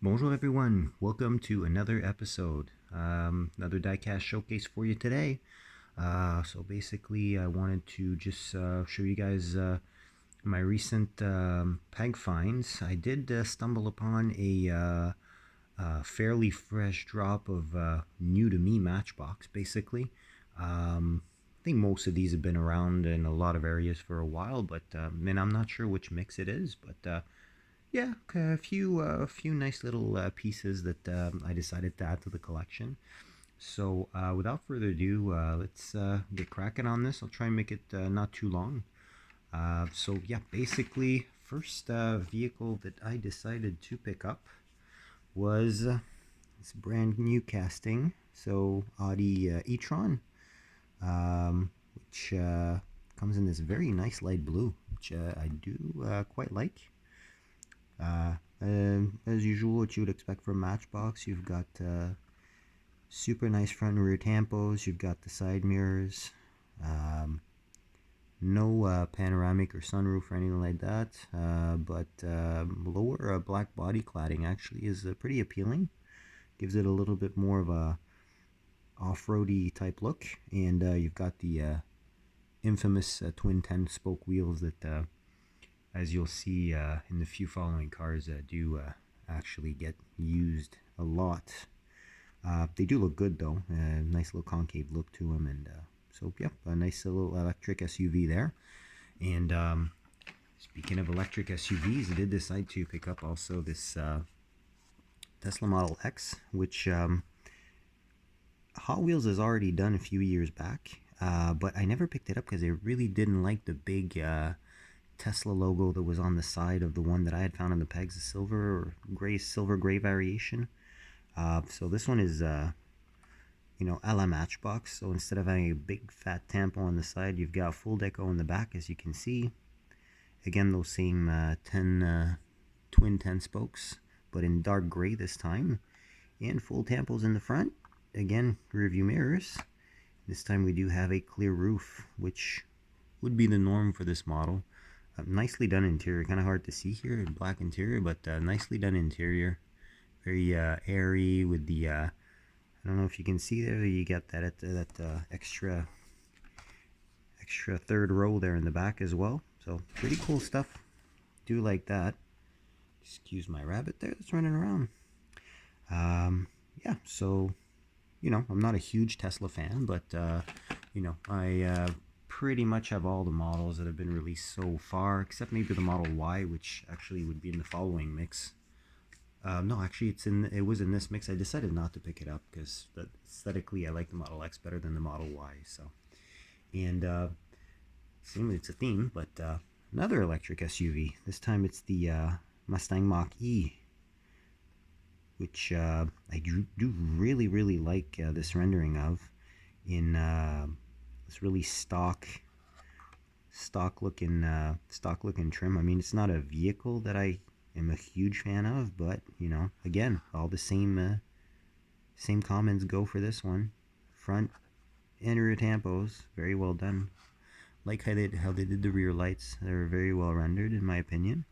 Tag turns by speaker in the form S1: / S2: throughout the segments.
S1: Bonjour everyone, welcome to another episode, another diecast showcase for you today. So basically I wanted to just show you guys my recent peg finds. I did stumble upon fairly fresh drop of new to me Matchbox basically. I think most of these have been around in a lot of areas for a while, but and I'm not sure which mix it is, but yeah, a few nice little pieces that I decided to add to the collection. So without further ado, let's get cracking on this. I'll try and make it not too long. So yeah, basically, first vehicle that I decided to pick up was this brand new casting. So Audi e-tron, which comes in this very nice light blue, which I do quite like. As usual, what you would expect from Matchbox, you've got super nice front and rear tampos, you've got the side mirrors, no panoramic or sunroof or anything like that, but lower black body cladding actually is pretty appealing. Gives it a little bit more of a off-roady type look, and you've got the infamous twin 10-spoke wheels that as you'll see in the few following cars do actually get used a lot. They do look good though, nice little concave look to them, and so yeah, a nice little electric SUV there. And speaking of electric SUVs, I did decide to pick up also this Tesla Model X, which Hot Wheels has already done a few years back, but I never picked it up because I really didn't like the big Tesla logo that was on the side of the one that I had found in the pegs, the silver gray variation. So this one is a la Matchbox. So instead of having a big fat tampo on the side, you've got full deco in the back, as you can see. Again, those same twin 10 spokes, but in dark gray this time, and full tampos in the front. Again, rear view mirrors. This time we do have a clear roof, which would be the norm for this model. Nicely done interior, kind of hard to see here in black interior, but nicely done interior. Very airy with the, I don't know if you can see there, you got that extra third row there in the back as well. So pretty cool stuff. Do like that. Excuse my rabbit there that's running around. Yeah, so, I'm not a huge Tesla fan, but, I pretty much have all the models that have been released so far, except maybe the Model Y, which actually would be in the following mix. No, actually, it was in this mix. I decided not to pick it up because aesthetically, I like the Model X better than the Model Y. So, and seemingly it's a theme, but another electric SUV. This time it's the Mustang Mach-E, which I do really like this rendering of in this really stock looking trim. I mean, it's not a vehicle that I am a huge fan of, but again, all the same comments go for this one. Front and rear tampos, very well done. Like how they did the rear lights, they're very well rendered in my opinion.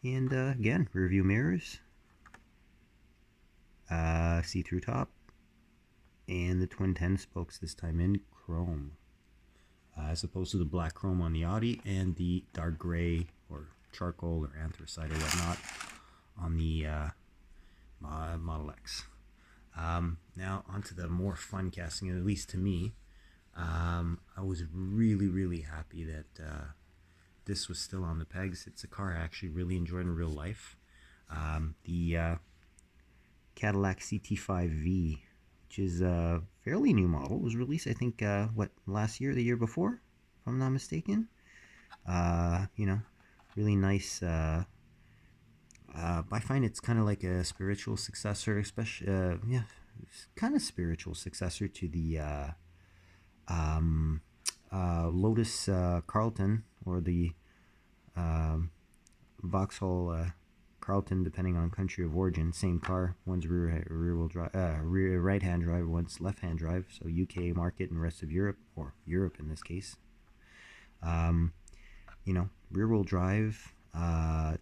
S1: And again, rear view mirrors, see-through top, and the twin 10 spokes, this time in chrome, as opposed to the black chrome on the Audi and the dark gray or charcoal or anthracite or whatnot on the Model X. Now onto the more fun casting, at least to me. I was really happy that this was still on the pegs. It's a car I actually really enjoy in real life. The Cadillac CT5-V, which is a fairly new model. It was released, I think, last year, the year before, if I'm not mistaken. Really nice. I find it's kind of like a spiritual successor, especially, it's kind of spiritual successor to the Lotus Carlton, or the Vauxhall Carlton, depending on country of origin. Same car. One's rear right-hand drive, one's left-hand drive. So UK market and rest of Europe, or Europe in this case. Rear-wheel drive.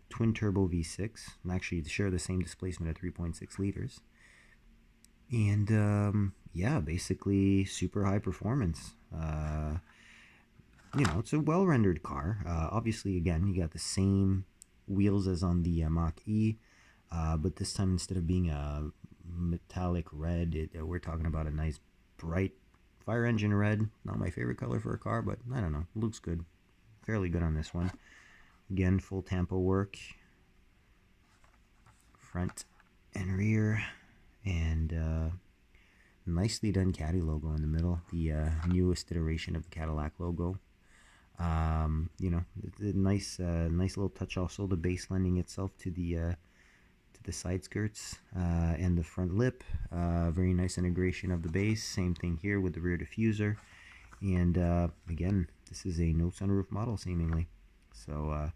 S1: twin turbo V6, and actually share the same displacement at 3.6 liters. And yeah, basically super high performance. It's a well rendered car. Obviously, again, you got the same wheels as on the Mach-E, but this time instead of being a metallic red, we're talking about a nice bright fire engine red. Not my favorite color for a car, but I don't know, looks good. Fairly good on this one. Again, full tampo work, front and rear, and nicely done Caddy logo in the middle, the newest iteration of the Cadillac logo. Nice little touch. Also, the base lending itself to the side skirts and the front lip. Very nice integration of the base. Same thing here with the rear diffuser. And again, this is a no sunroof model seemingly. So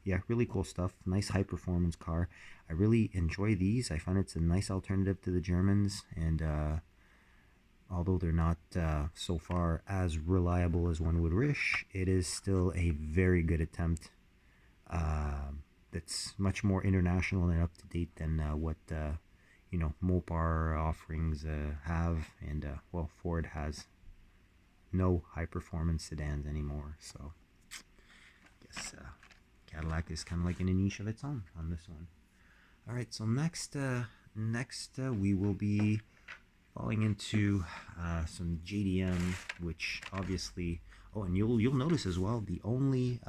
S1: yeah, really cool stuff. Nice high performance car. I really enjoy these. I find it's a nice alternative to the Germans, and although they're not so far as reliable as one would wish, it is still a very good attempt. That's much more international and up to date than what Mopar offerings have, and well, Ford has no high performance sedans anymore. So I guess Cadillac is kind of like in a niche of its own on this one. All right, so next we will be falling into some JDM, which obviously, oh, and you'll notice as well, the only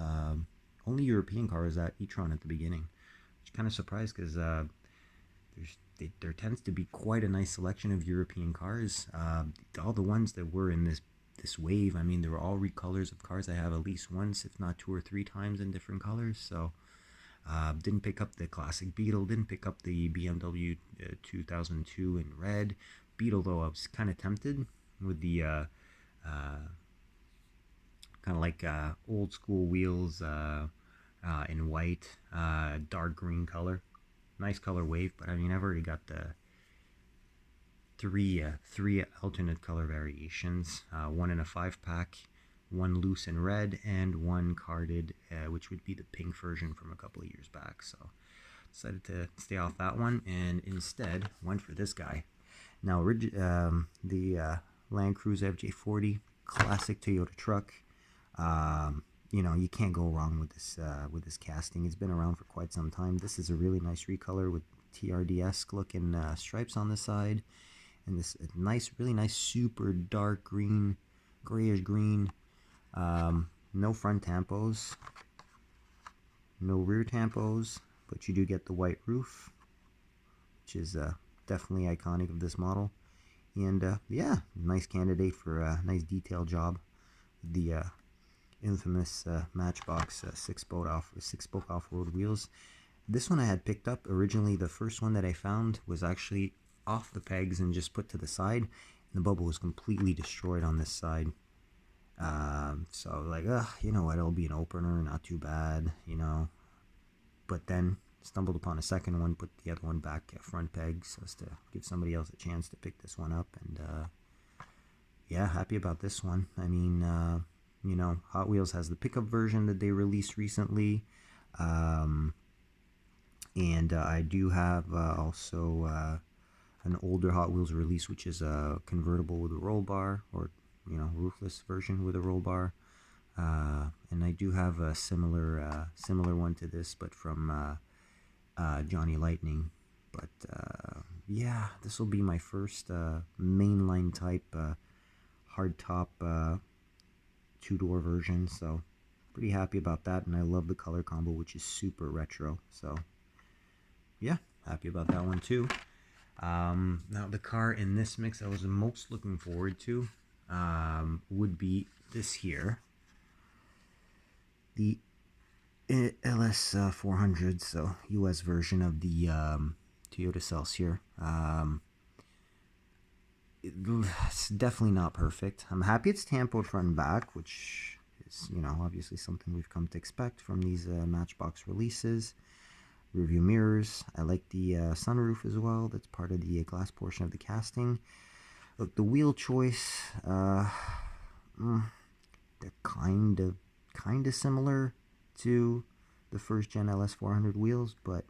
S1: European car is that e-tron at the beginning, which kind of surprised because there tends to be quite a nice selection of European cars. All the ones that were in this wave, I mean, they were all recolors of cars I have at least once, if not 2 or 3 times in different colors. So didn't pick up the classic Beetle, didn't pick up the BMW 2002 in red. Beetle, though, I was kind of tempted with the kind of like old school wheels in white, dark green color. Nice color wave, but I mean, I've already got the three alternate color variations, one in a 5-pack, one loose in red, and one carded, which would be the pink version from a couple of years back. So decided to stay off that one and instead went for this guy. Now, the Land Cruiser FJ40, classic Toyota truck. You can't go wrong with this casting. It's been around for quite some time. This is a really nice recolor with TRD-esque looking stripes on the side, and this really nice, super dark green, grayish green. No front tampos, no rear tampos, but you do get the white roof, which is definitely iconic of this model. And yeah, nice candidate for a nice detail job. The infamous Matchbox 6-spoke off-road wheels. This one I had picked up originally. The first one that I found was actually off the pegs and just put to the side, and the bubble was completely destroyed on this side. So like, you know what, it'll be an opener, not too bad, but then stumbled upon a second one, put the other one back at front pegs so as to give somebody else a chance to pick this one up. And yeah, happy about this one. I mean, Hot Wheels has the pickup version that they released recently, and I do have also an older Hot Wheels release, which is a convertible with a roll bar, or roofless version with a roll bar. And I do have a similar one to this, but from Johnny Lightning. But yeah, this will be my first mainline type hardtop 2-door version, so pretty happy about that. And I love the color combo, which is super retro. So yeah, happy about that one too. Now the car in this mix I was most looking forward to would be this here, the LS 400, so US version of the Toyota Celsior. It's definitely not perfect. I'm happy it's tampoed front and back, which is, obviously something we've come to expect from these Matchbox releases. Rearview mirrors. I like the sunroof as well. That's part of the glass portion of the casting. Look, the wheel choice, they're kind of similar to the first gen LS 400 wheels, but,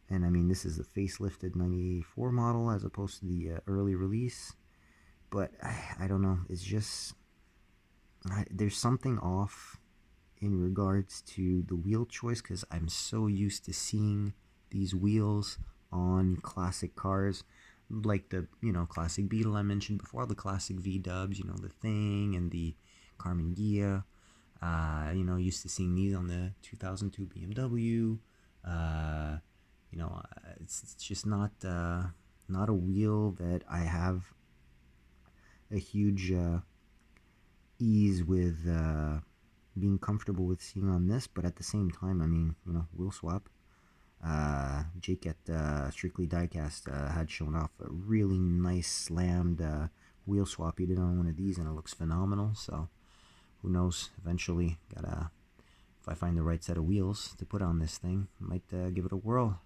S1: and I mean, this is the facelifted 94 model as opposed to the early release, but I don't know, it's just, there's something off in regards to the wheel choice, because I'm so used to seeing these wheels on classic cars like the, you know, classic Beetle I mentioned before, the classic V dubs, you know, the Thing and the Carmen Ghia. You know, used to seeing these on the 2002 BMW. You know, it's just not a wheel that I have a huge ease with being comfortable with seeing on this, but at the same time, I mean, you know, wheel swap. Jake at Strictly Diecast had shown off a really nice slammed wheel swap he did on one of these, and it looks phenomenal. So who knows? Eventually, if I find the right set of wheels to put on this thing, I might give it a whirl.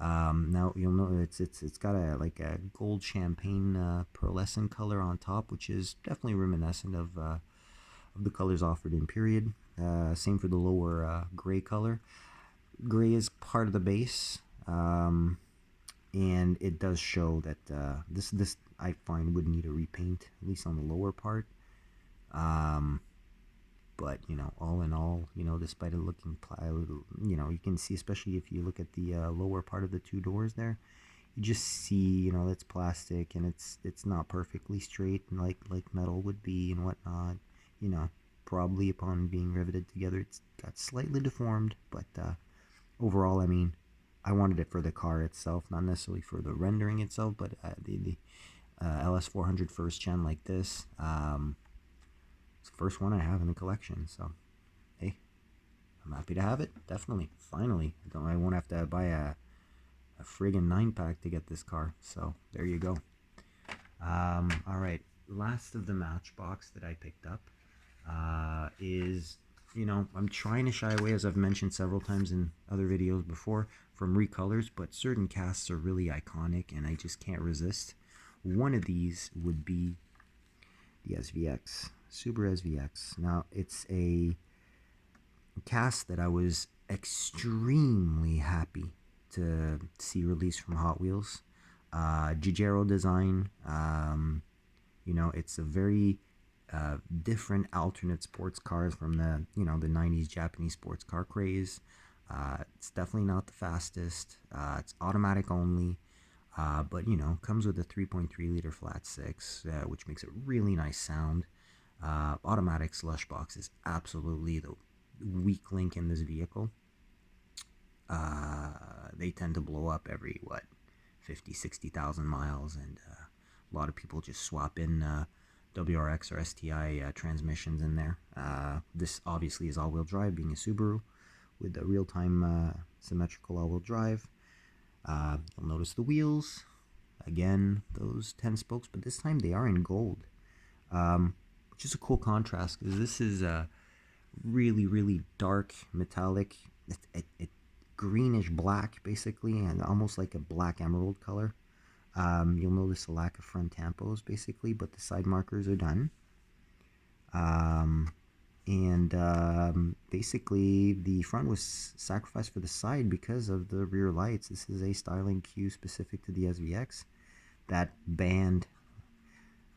S1: Now you'll know it's got a gold champagne pearlescent color on top, which is definitely reminiscent of the colors offered in Period. Same for the lower gray color. Gray is part of the base, and it does show that this I find would need a repaint, at least on the lower part. But you know, all in all, you know, despite it looking, you know, you can see, especially if you look at the lower part of the two doors there, you just see, you know, it's plastic and it's not perfectly straight, and like metal would be and whatnot. You know, probably upon being riveted together, it's got slightly deformed, but overall, I mean, I wanted it for the car itself, not necessarily for the rendering itself, but the LS400 first gen like this. It's the first one I have in the collection, so hey, I'm happy to have it. Definitely, finally, I won't have to buy a friggin' 9-pack to get this car. So there you go. All right, last of the Matchbox that I picked up is, you know, I'm trying to shy away, as I've mentioned several times in other videos before, from recolors, but certain casts are really iconic and I just can't resist. One of these would be the SVX, Subaru SVX. Now, it's a cast that I was extremely happy to see released from Hot Wheels. Giugiaro design, you know, it's a very different alternate sports cars from the, you know, the 90s Japanese sports car craze. It's definitely not the fastest. It's automatic only. But, you know, comes with a 3.3 liter flat six, which makes a really nice sound. Automatic slush box is absolutely the weak link in this vehicle. They tend to blow up every, 50-60,000 miles, and a lot of people just swap in WRX or STI transmissions in there. This obviously is all-wheel drive, being a Subaru, with the real-time symmetrical all-wheel drive. You'll notice the wheels, again, those 10 spokes, but this time they are in gold, which is a cool contrast, because this is a really dark metallic, greenish black basically, and almost like a black emerald color. You'll notice a lack of front tampos basically, but the side markers are done. Basically the front was sacrificed for the side because of the rear lights. This is a styling cue specific to the SVX. That band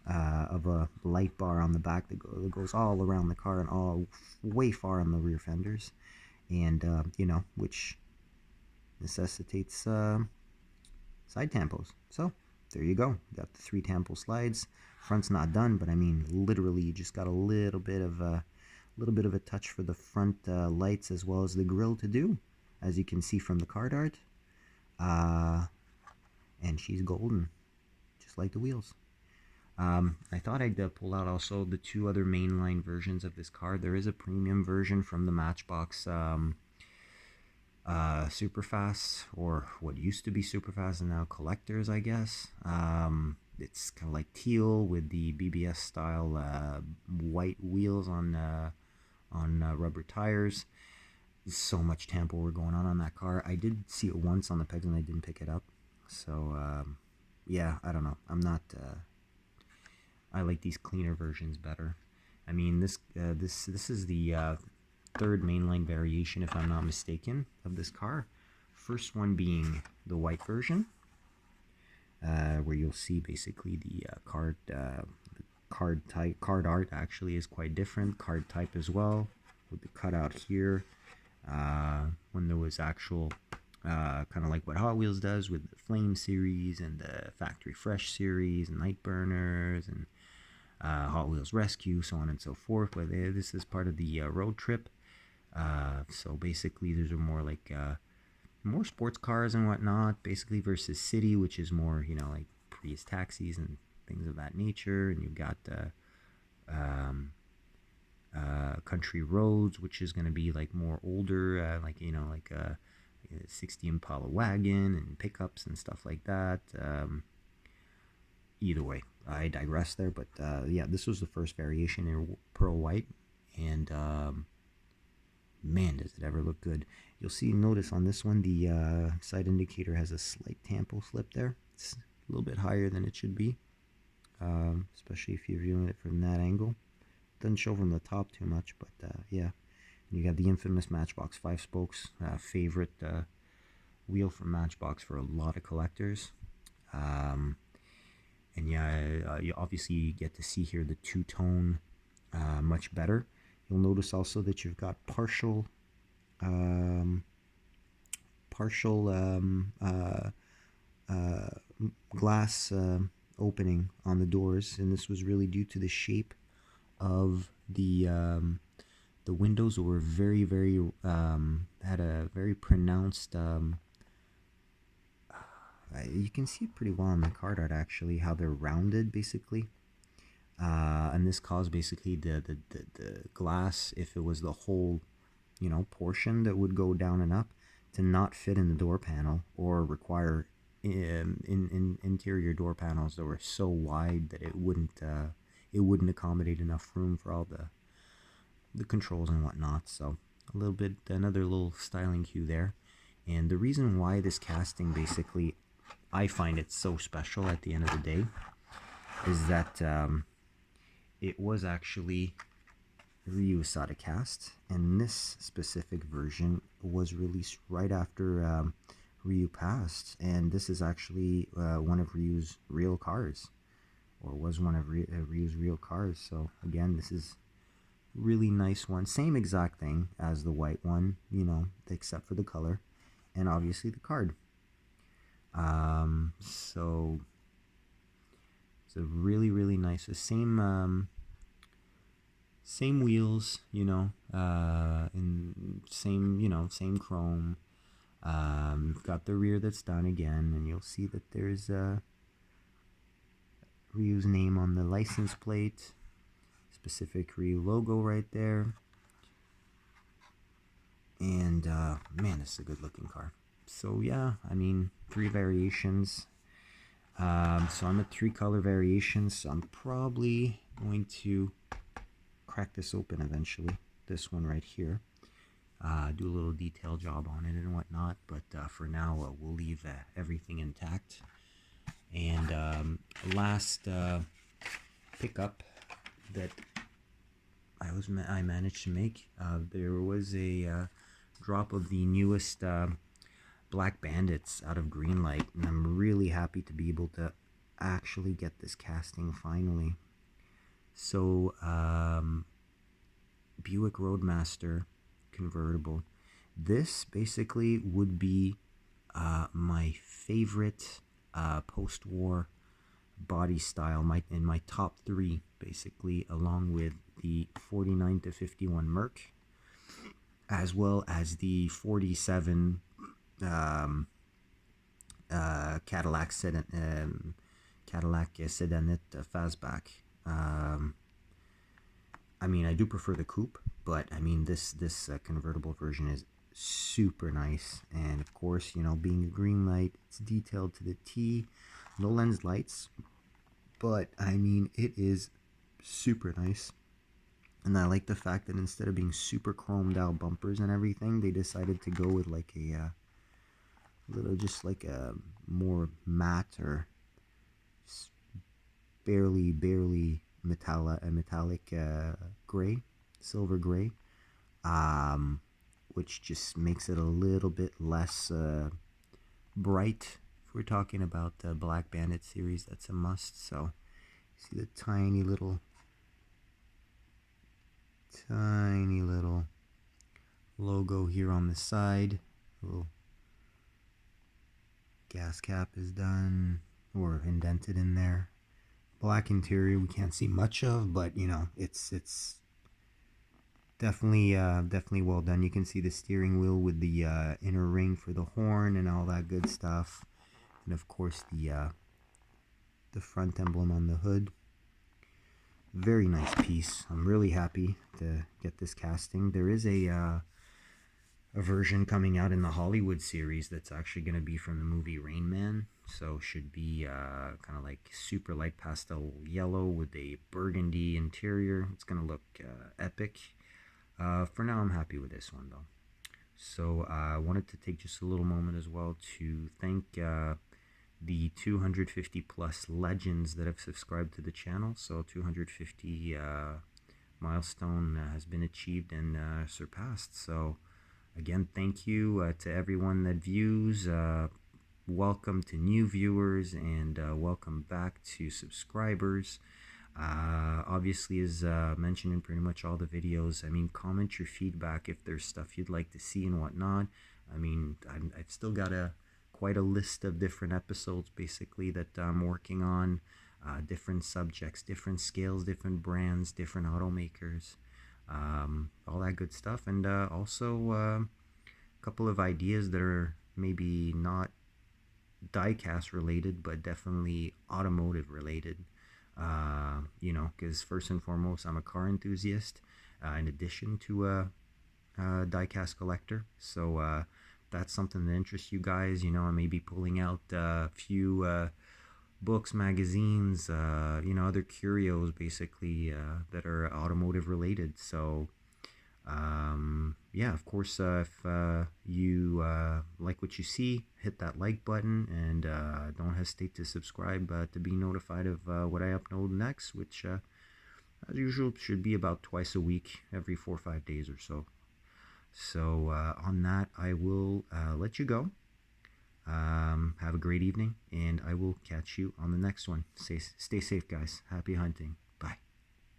S1: of a light bar on the back that goes all around the car and all way far on the rear fenders, and you know, which necessitates side tampos. So there you go. You got the 3 tampo slides. Front's not done, but I mean, literally, you just got a little bit of a touch for the front lights as well as the grille to do, as you can see from the card art. And she's golden, just like the wheels. I thought I'd pull out also the 2 other mainline versions of this car. There is a premium version from the Matchbox Superfast, or what used to be Superfast and now Collectors, I guess. It's kind of like teal with the BBS style white wheels on rubber tires. So much tampo going on that car. I did see it once on the pegs and I didn't pick it up. So yeah, I don't know. I'm not. I like these cleaner versions better. I mean, this is the third mainline variation, if I'm not mistaken, of this car. First one being the white version, where you'll see basically the card art actually is quite different. Card type as well, with the cutout here. When there was actual kind of like what Hot Wheels does with the Flame series and the Factory Fresh series and Night Burners and Hot Wheels Rescue, so on and so forth. But this is part of the road trip. So basically, these are more like more sports cars and whatnot, basically, versus city, which is more, you know, like Prius taxis and things of that nature. And you've got country roads, which is going to be like more older, like, you know, like a 60 Impala wagon and pickups and stuff like that. Either way, I digress there, but yeah, this was the first variation in pearl white, and man, does it ever look good. You'll see, notice on this one, the side indicator has a slight tampo slip there. It's a little bit higher than it should be, especially if you're viewing it from that angle. Doesn't show from the top too much, but yeah. And you got the infamous Matchbox 5 spokes, favorite wheel from Matchbox for a lot of collectors. And yeah, you obviously get to see here the two-tone much better. You'll notice also that you've got partial glass opening on the doors, and this was really due to the shape of the windows were very had a very pronounced you can see it pretty well on the card art actually, how they're rounded basically, and this caused basically the glass, if it was the whole, you know, portion that would go down and up, to not fit in the door panel, or require in interior door panels that were so wide that it wouldn't accommodate enough room for all the controls and whatnot. So a little bit, another little styling cue there. And the reason why this casting, basically, I find it so special at the end of the day, is that it was actually Ryu Asada cast, and this specific version was released right after Ryu passed, and this is actually one of Ryu's real cars, or was one of Ryu's real cars. So again, this is really nice one, same exact thing as the white one, you know, except for the color and obviously the card. So it's a really nice, the same wheels, you know, and same, you know, same chrome. We've got the rear that's done again, and you'll see that there's Ryu's name on the license plate, specific Ryu logo right there. And man, this is a good looking car. So yeah, I mean, 3 variations. So I'm at 3 color variations, so I'm probably going to crack this open eventually, this one right here, do a little detail job on it and whatnot, but for now we'll leave everything intact. And last pickup that I managed to make, there was a drop of the newest Black Bandits out of Greenlight, and I'm really happy to be able to actually get this casting finally. So Buick Roadmaster convertible. This basically would be my favorite post-war body style, in my top 3 basically, along with the 49 to 51 Merc, as well as the 47 Cadillac Sedanit Fastback. I mean, I do prefer the coupe, but I mean, this convertible version is super nice. And of course, you know, being a Greenlight, it's detailed to the T. No lens lights, but I mean, it is super nice. And I like the fact that instead of being super chromed out bumpers and everything, they decided to go with like a little, just like a more matte, or barely metallic gray, silver gray, which just makes it a little bit less bright. If we're talking about the Black Bandit series, that's a must. So see the tiny little logo here on the side. Little gas cap is done or indented in there. Black interior we can't see much of, but you know, it's definitely well done. You can see the steering wheel with the inner ring for the horn and all that good stuff, and of course the front emblem on the hood. Very nice piece. I'm really happy to get this casting. There is a version coming out in the Hollywood series that's actually going to be from the movie Rain Man. So should be kind of like super light pastel yellow with a burgundy interior. It's going to look epic. For now, I'm happy with this one though. So I wanted to take just a little moment as well to thank the 250 plus legends that have subscribed to the channel. So 250 milestone has been achieved and surpassed. So again, thank you to everyone that views. Welcome to new viewers, and welcome back to subscribers. Obviously, as mentioned in pretty much all the videos, I mean, comment your feedback if there's stuff you'd like to see and whatnot. I mean, I've still got quite a list of different episodes basically that I'm working on. Different subjects, different scales, different brands, different automakers, all that good stuff. And also a couple of ideas that are maybe not diecast related, but definitely automotive related. You know, because first and foremost, I'm a car enthusiast in addition to a diecast collector. So that's something that interests you guys. You know, I may be pulling out a few books, magazines, you know, other curios basically that are automotive related. So yeah, of course, if you like what you see, hit that like button, and don't hesitate to subscribe to be notified of what I upload next, which as usual should be about twice a week, every 4 or 5 days or so. So on that, I will let you go. Have a great evening, and I will catch you on the next one. Stay safe, guys. Happy hunting.